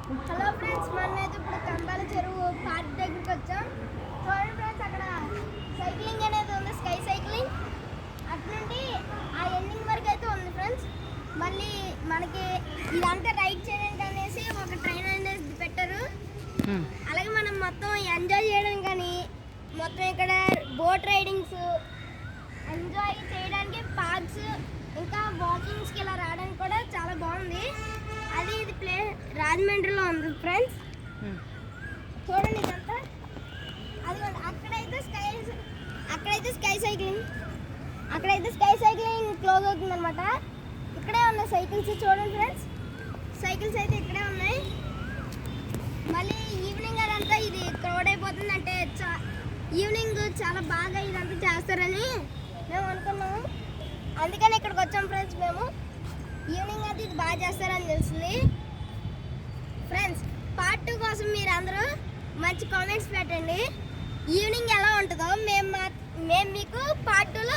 Hello friends, మనమైతే ఇప్పుడు కంబాల చెరువు పార్క్ దగ్గరికి వచ్చాం. చూడండి ఫ్రెండ్స్, అక్కడ సైక్లింగ్ అనేది ఉంది, స్కై సైక్లింగ్. అట్నుండి ఆ ఎండింగ్ వరకు అయితే ఉంది ఫ్రెండ్స్. మళ్ళీ మనకి ఇదంతా రైడ్ చేయడానికి అనేసి ఒక ట్రైన్ అనేది పెట్టారు. అలాగే మనం మొత్తం ఎంజాయ్ చేయడం కానీ మొత్తం ఇక్కడ బోట్ రైడింగ్స్ ఎంజాయ్ చేయడానికి పార్క్స్ ఇంకా వాకింగ్స్కి ఇలా రావడానికి కూడా చాలా బాగుంది. అది ఇది ప్లే రాజమండ్రిలో ఉంది ఫ్రెండ్స్. చూడండి ఇదంతా. అది అక్కడైతే స్కై సైక్లింగ్ క్లోజ్ అవుతుంది అనమాట. ఇక్కడే ఉన్నాయి సైకిల్స్. చూడండి ఫ్రెండ్స్, సైకిల్స్ అయితే ఇక్కడే ఉన్నాయి. మళ్ళీ ఈవినింగ్ అదంతా ఇది క్రౌడ్ అయిపోతుంది, అంటే ఈవినింగ్ చాలా బాగా ఇదంతా చేస్తారని మేము అనుకున్నాము. అందుకని ఇక్కడికి వచ్చాం ఫ్రెండ్స్. మేము ఈవినింగ్ అయితే ఇది బాగా చేస్తారని తెలిసింది ఫ్రెండ్స్. పార్ట్ 2 కోసం మీరు అందరూ మంచి కామెంట్స్ పెట్టండి. ఈవినింగ్ ఎలా ఉంటుందో మేము మీకు పార్ట్ 2లో